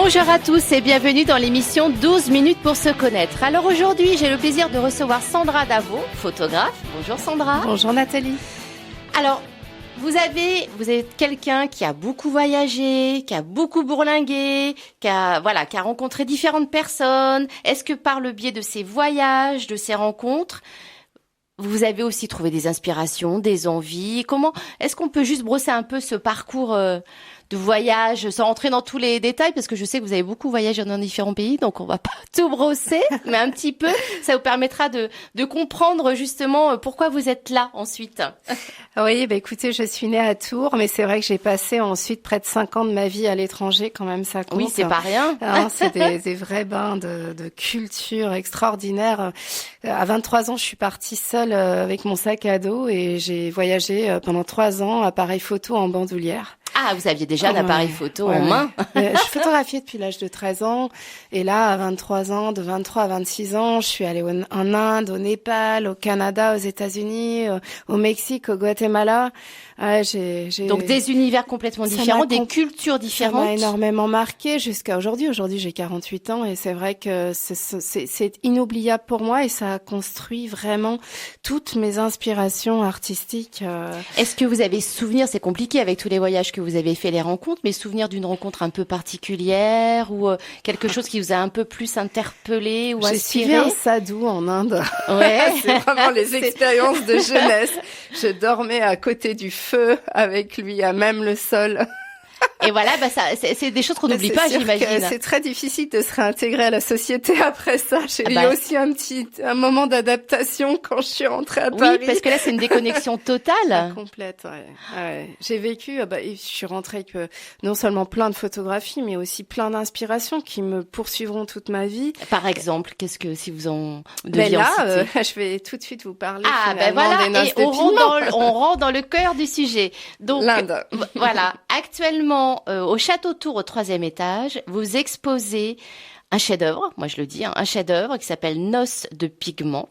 Bonjour à tous et bienvenue dans l'émission 12 minutes pour se connaître. Alors aujourd'hui, j'ai le plaisir de recevoir Sandra Davot, photographe. Bonjour Sandra. Bonjour Nathalie. Alors, vous êtes quelqu'un qui a beaucoup voyagé, qui a beaucoup bourlingué, qui a rencontré différentes personnes. Est-ce que par le biais de ces voyages, de ces rencontres, vous avez aussi trouvé des inspirations, des envies? Comment est-ce qu'on peut juste brosser un peu ce parcours de voyage, sans rentrer dans tous les détails, parce que je sais que vous avez beaucoup voyagé dans différents pays, donc on va pas tout brosser, mais un petit peu, ça vous permettra de comprendre justement pourquoi vous êtes là ensuite. Oui, écoutez, je suis née à Tours, mais c'est vrai que j'ai passé ensuite près de 5 ans de ma vie à l'étranger, quand même, ça compte. Oui, c'est pas rien. C'est des vrais bains de culture extraordinaires. À 23 ans, je suis partie seule avec mon sac à dos et j'ai voyagé pendant 3 ans, appareil photo en bandoulière. Ah, vous aviez déjà un appareil photo en main. Je photographiais depuis l'âge de 13 ans. Et là, à 23 ans, de 23 à 26 ans, je suis allée en Inde, au Népal, au Canada, aux États-Unis, au Mexique, au Guatemala. Donc des univers complètement différents, des cultures différentes. Ça m'a énormément marqué jusqu'à aujourd'hui. Aujourd'hui, j'ai 48 ans et c'est vrai que c'est inoubliable pour moi et ça a construit vraiment toutes mes inspirations artistiques. Est-ce que vous avez souvenir, c'est compliqué avec tous les voyages que vous avez fait, les rencontres, mais souvenir d'une rencontre un peu particulière ou quelque chose qui vous a un peu plus interpellé ou inspiré? J'ai suivi un sadhu en Inde. Ouais. C'est vraiment les expériences de jeunesse. Je dormais à côté du feu avec lui, à même le sol. Et voilà, c'est des choses qu'on n'oublie pas, j'imagine. C'est très difficile de se réintégrer à la société après ça. J'ai eu aussi un moment d'adaptation quand je suis rentrée à Paris. Oui, parce que là, c'est une déconnexion totale. Complète, ouais. J'ai vécu, je suis rentrée avec non seulement plein de photographies, mais aussi plein d'inspirations qui me poursuivront toute ma vie. Par exemple, qu'est-ce que, si vous en deviez je vais tout de suite vous parler des noces de pigments. On rentre dans le cœur du sujet. Donc, l'Inde. Voilà. Actuellement, au Château Tour, au 3e étage, vous exposez un chef-d'œuvre, moi je le dis, un chef-d'œuvre qui s'appelle Noces de pigments.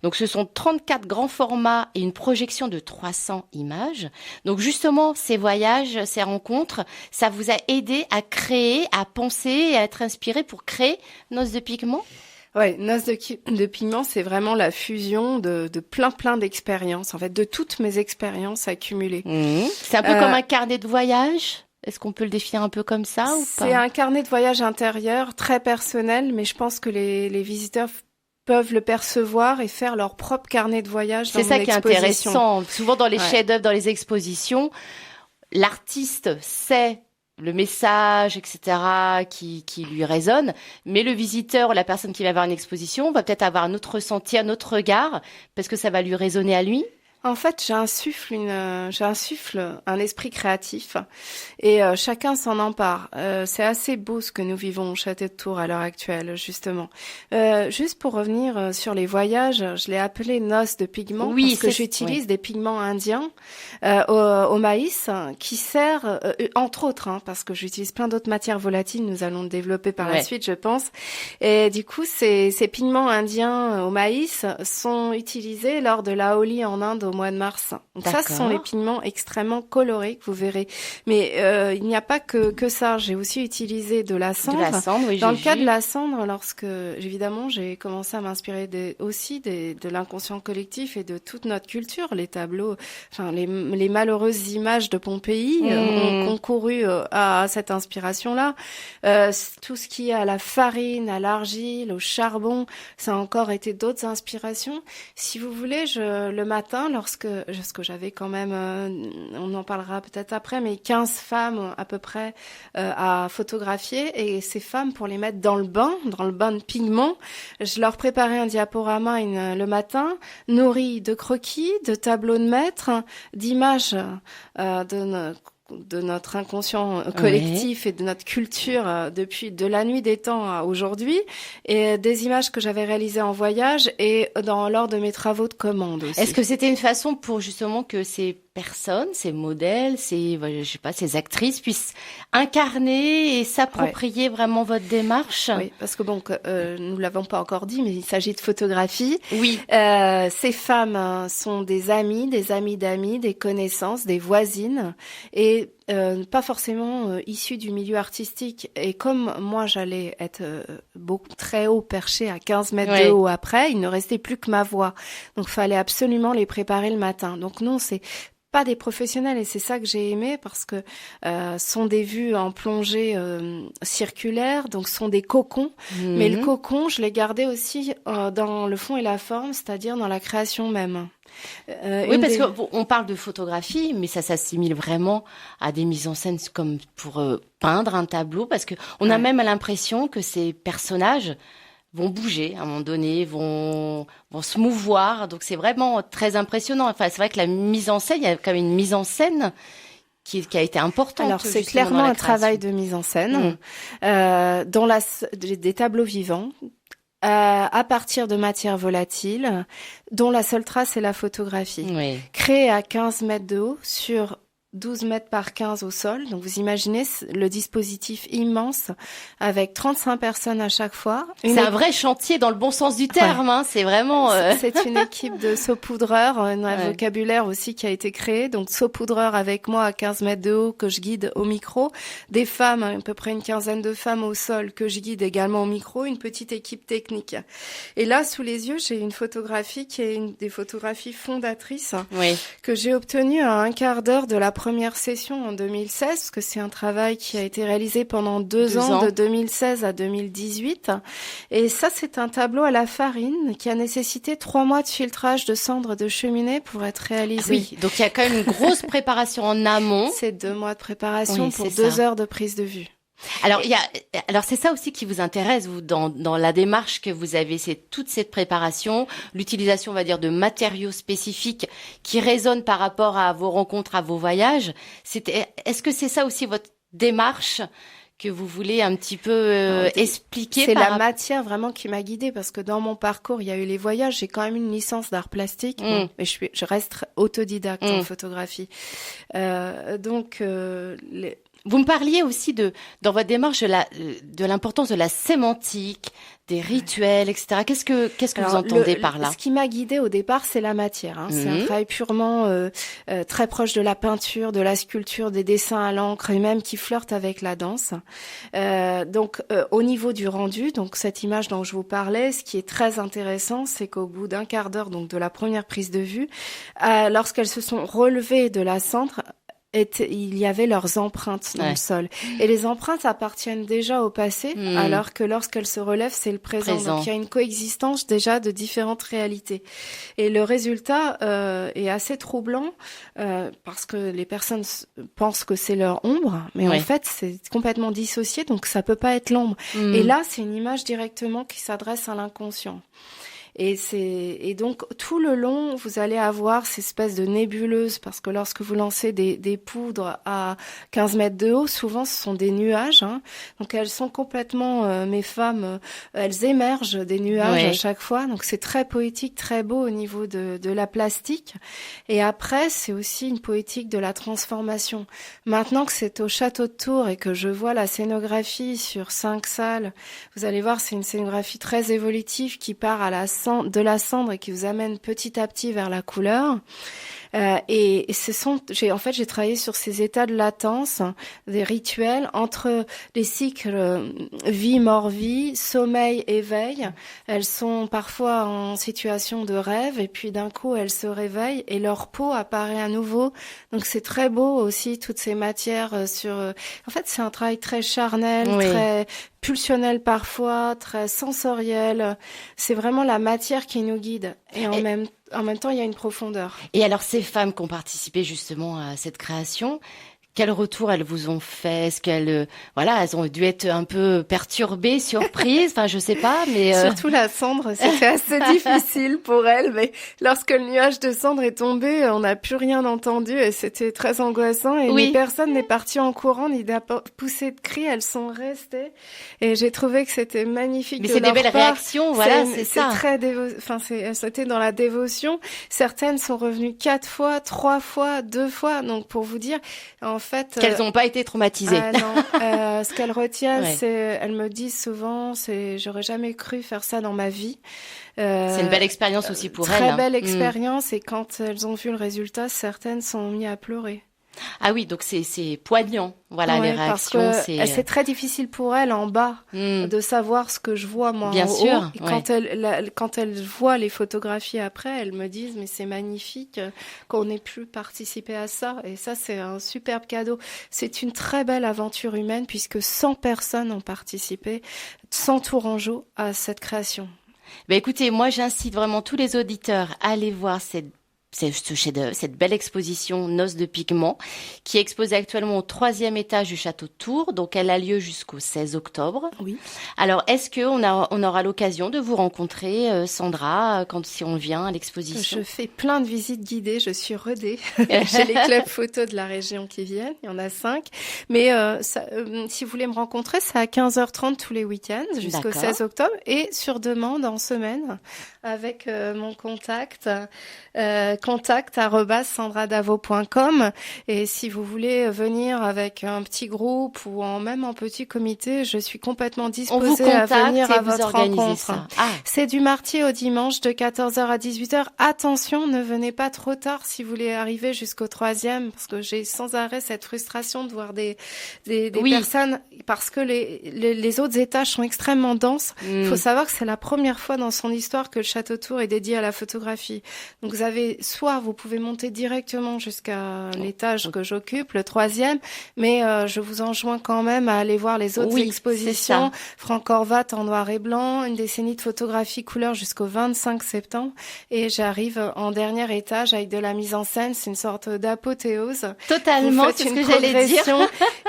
Donc ce sont 34 grands formats et une projection de 300 images. Donc justement, ces voyages, ces rencontres, ça vous a aidé à créer, à penser et à être inspiré pour créer Noces de pigments? Ouais, Noces de pigments, c'est vraiment la fusion de plein d'expériences, en fait, de toutes mes expériences accumulées. C'est un peu comme un carnet de voyage? Est-ce qu'on peut le définir un peu comme ça ou pas? C'est un carnet de voyage intérieur, très personnel, mais je pense que les visiteurs peuvent le percevoir et faire leur propre carnet de voyage dans mon exposition. C'est ça qui est intéressant. Souvent dans les chefs-d'œuvre, dans les expositions, l'artiste sait le message, etc., qui lui résonne, mais le visiteur, la personne qui va voir une exposition, va peut-être avoir un autre ressenti, un autre regard, parce que ça va lui résonner à lui. En fait, j'insuffle un esprit créatif et chacun s'en empare. C'est assez beau ce que nous vivons au Château de Tours à l'heure actuelle, justement. Juste pour revenir sur les voyages, je l'ai appelé Noces de pigments parce que j'utilise des pigments indiens au maïs qui sert, entre autres, parce que j'utilise plein d'autres matières volatiles. Nous allons le développer par la suite, je pense. Et du coup, ces pigments indiens au maïs sont utilisés lors de la Holi en Inde au mois de mars. Donc ça, ce sont les pigments extrêmement colorés que vous verrez. Mais il n'y a pas que ça. J'ai aussi utilisé de la cendre. De la cendre, oui, dans le cas de la cendre, lorsque évidemment j'ai commencé à m'inspirer aussi de l'inconscient collectif et de toute notre culture, les tableaux, enfin les malheureuses images de Pompéi ont concouru à cette inspiration-là. Tout ce qui est à la farine, à l'argile, au charbon, ça a encore été d'autres inspirations. Si vous voulez, le matin, lorsque j'avais quand même, on en parlera peut-être après, mais 15 femmes à peu près à photographier, et ces femmes, pour les mettre dans le bain de pigments, je leur préparais un diaporama le matin, nourri de croquis, de tableaux de maître, d'images de notre inconscient collectif et de notre culture depuis de la nuit des temps à aujourd'hui, et des images que j'avais réalisées en voyage et lors de mes travaux de commande aussi. Est-ce que c'était une façon pour justement que ces personnes, ces modèles, ces actrices puissent incarner et s'approprier vraiment votre démarche? Oui, parce que nous l'avons pas encore dit, mais il s'agit de photographie. Oui. Ces femmes sont des amies d'amis, des connaissances, des voisines, et pas forcément issus du milieu artistique. Et comme moi, j'allais être très haut perché à 15 mètres de haut après, il ne restait plus que ma voix. Donc, fallait absolument les préparer le matin. Donc non, c'est pas des professionnels, et c'est ça que j'ai aimé, parce que sont des vues en plongée circulaire, donc sont des cocons. Mais le cocon, je l'ai gardé aussi dans le fond et la forme, c'est-à-dire dans la création même. Oui, parce qu'on parle de photographie, mais ça s'assimile vraiment à des mises en scène comme pour peindre un tableau, parce que on a même l'impression que ces personnages vont bouger à un moment donné, vont se mouvoir. Donc c'est vraiment très impressionnant. Enfin, c'est vrai que la mise en scène, il y a quand même une mise en scène qui a été importante. Alors c'est clairement un travail de mise en scène dans des tableaux vivants. À partir de matières volatiles, dont la seule trace est la photographie. Créée à 15 mètres de haut sur 12 mètres par 15 au sol. Donc, vous imaginez le dispositif immense avec 35 personnes à chaque fois. C'est un vrai chantier dans le bon sens du terme, hein. C'est vraiment... C'est une équipe de saupoudreurs, un vocabulaire aussi qui a été créé. Donc, saupoudreurs avec moi à 15 mètres de haut que je guide au micro. Des femmes, à peu près une quinzaine de femmes au sol que je guide également au micro. Une petite équipe technique. Et là, sous les yeux, j'ai une photographie qui est une des photographies fondatrices que j'ai obtenue à un quart d'heure de la première session en 2016, parce que c'est un travail qui a été réalisé pendant 2 ans, de 2016 à 2018. Et ça, c'est un tableau à la farine qui a nécessité 3 mois de filtrage de cendres de cheminée pour être réalisé. Oui, donc il y a quand même une grosse préparation en amont. C'est 2 mois de préparation pour 2 heures de prise de vue. Alors c'est ça aussi qui vous intéresse, vous, dans la démarche que vous avez, c'est toute cette préparation, l'utilisation, on va dire, de matériaux spécifiques qui résonnent par rapport à vos rencontres, à vos voyages. Est-ce que c'est ça aussi votre démarche que vous voulez un petit peu expliquer? C'est la matière vraiment qui m'a guidée, parce que dans mon parcours, il y a eu les voyages. J'ai quand même une licence d'art plastique, mais je reste autodidacte en photographie. Vous me parliez aussi dans votre démarche de l'importance de la sémantique, des rituels, etc. Qu'est-ce que vous entendez par là? Ce qui m'a guidée au départ, c'est la matière. Hein. C'est un travail purement très proche de la peinture, de la sculpture, des dessins à l'encre, et même qui flirte avec la danse. Au niveau du rendu, donc cette image dont je vous parlais, ce qui est très intéressant, c'est qu'au bout d'un quart d'heure, donc de la première prise de vue, lorsqu'elles se sont relevées de la cendre, il y avait leurs empreintes dans le sol. Et les empreintes appartiennent déjà au passé, alors que lorsqu'elles se relèvent, c'est le présent. Donc il y a une coexistence déjà de différentes réalités. Et le résultat est assez troublant, parce que les personnes pensent que c'est leur ombre, mais en fait c'est complètement dissocié, donc ça peut pas être l'ombre. Et là, c'est une image directement qui s'adresse à l'inconscient. Et donc tout le long, vous allez avoir ces espèces de nébuleuses, parce que lorsque vous lancez des poudres à 15 mètres de haut, souvent ce sont des nuages. Hein. Donc elles sont complètement, mes femmes, elles émergent des nuages à chaque fois. Donc c'est très poétique, très beau au niveau de la plastique. Et après, c'est aussi une poétique de la transformation. Maintenant que c'est au château de Tours et que je vois la scénographie sur 5 salles, vous allez voir, c'est une scénographie très évolutive qui part de la cendre et qui vous amène petit à petit vers la couleur. J'ai travaillé sur ces états de latence, des rituels entre les cycles vie, mort, vie, sommeil, éveil. Elles sont parfois en situation de rêve, et puis d'un coup elles se réveillent et leur peau apparaît à nouveau. Donc c'est très beau aussi, toutes ces matières en fait, c'est un travail très charnel, très pulsionnel parfois, très sensoriel. C'est vraiment la matière qui nous guide. Et en même temps, il y a une profondeur. Et alors, ces femmes qui ont participé justement à cette création, quel retour elles vous ont fait? Est-ce qu'elles, elles ont dû être un peu perturbées, surprises? Enfin, je sais pas, mais surtout la cendre, c'était assez difficile pour elles. Mais lorsque le nuage de cendre est tombé, on n'a plus rien entendu et c'était très angoissant. Et ni personne n'est parti en courant ni n'a poussé de cris. Elles sont restées. Et j'ai trouvé que c'était magnifique. Mais c'est des belles réactions, c'est ça. C'était dans la dévotion. Certaines sont revenues 4 fois, 3 fois, 2 fois. Donc pour vous dire, en fait, qu'elles n'ont pas été traumatisées. Non, ce qu'elles retiennent, elles me disent souvent, j'aurais jamais cru faire ça dans ma vie. C'est une belle expérience aussi pour elles. Très belle expérience, et quand elles ont vu le résultat, certaines sont mises à pleurer. Ah oui, donc c'est poignant. Voilà, Ouais, les parce réactions, que c'est très difficile pour elle en bas de savoir ce que je vois moi Bien en sûr, haut. Et quand elle voit les photographies après, elles me disent mais c'est magnifique qu'on ait pu participer à ça. Et ça c'est un superbe cadeau. C'est une très belle aventure humaine puisque 100 personnes ont participé, 100 Tourangeaux à cette création. Ben écoutez, moi j'incite vraiment tous les auditeurs à aller voir cette belle exposition Noces de pigments qui est exposée actuellement au 3e étage du château de Tours. Donc, elle a lieu jusqu'au 16 octobre. Oui. Alors, est-ce on aura l'occasion de vous rencontrer, Sandra, si on vient à l'exposition? Je fais plein de visites guidées, je suis rodée. J'ai les clubs photos de la région qui viennent, il y en a 5. Mais si vous voulez me rencontrer, c'est à 15h30 tous les week-ends jusqu'au 16 octobre et sur demande en semaine avec mon contact. contact@sandradavo.com et si vous voulez venir avec un petit groupe ou même en petit comité, je suis complètement disposée à venir à votre rencontre. C'est du mardi au dimanche de 14h à 18h. Attention, ne venez pas trop tard si vous voulez arriver jusqu'au 3e parce que j'ai sans arrêt cette frustration de voir des personnes parce que les autres étages sont extrêmement denses. Il faut savoir que c'est la première fois dans son histoire que le Château Tours est dédié à la photographie. Donc vous pouvez monter directement jusqu'à l'étage que j'occupe, le 3e, mais je vous enjoins quand même à aller voir les autres expositions. Franck Horvat en noir et blanc, une décennie de photographie couleur jusqu'au 25 septembre. Et j'arrive en dernier étage avec de la mise en scène. C'est une sorte d'apothéose. Totalement, c'est ce que j'allais dire.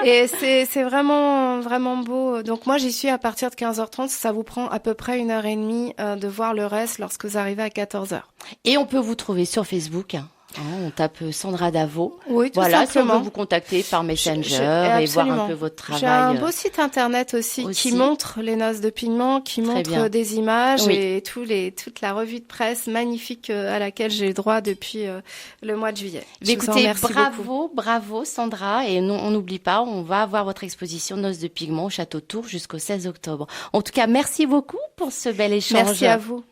Et c'est vraiment, vraiment beau. Donc moi, j'y suis à partir de 15h30. Ça vous prend à peu près 1h30 de voir le reste lorsque vous arrivez à 14h. Et on peut vous trouver sur Facebook. On tape Sandra Davo. Oui, tout simplement. Si on veut vous contacter par Messenger et voir un peu votre travail. J'ai un beau site internet aussi qui montre les Noces de pigments, qui montre des images et toute la revue de presse magnifique à laquelle j'ai le droit depuis le mois de juillet. Écoutez, bravo Sandra. Et on n'oublie pas, on va avoir votre exposition Noces de pigments au Château de Tours jusqu'au 16 octobre. En tout cas, merci beaucoup pour ce bel échange. Merci à vous.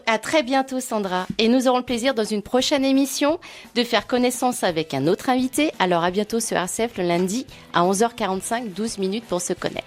À très bientôt Sandra. Et nous aurons le plaisir dans une prochaine émission de faire connaissance avec un autre invité. Alors à bientôt sur RCF le lundi à 11h45, 12 minutes pour se connaître.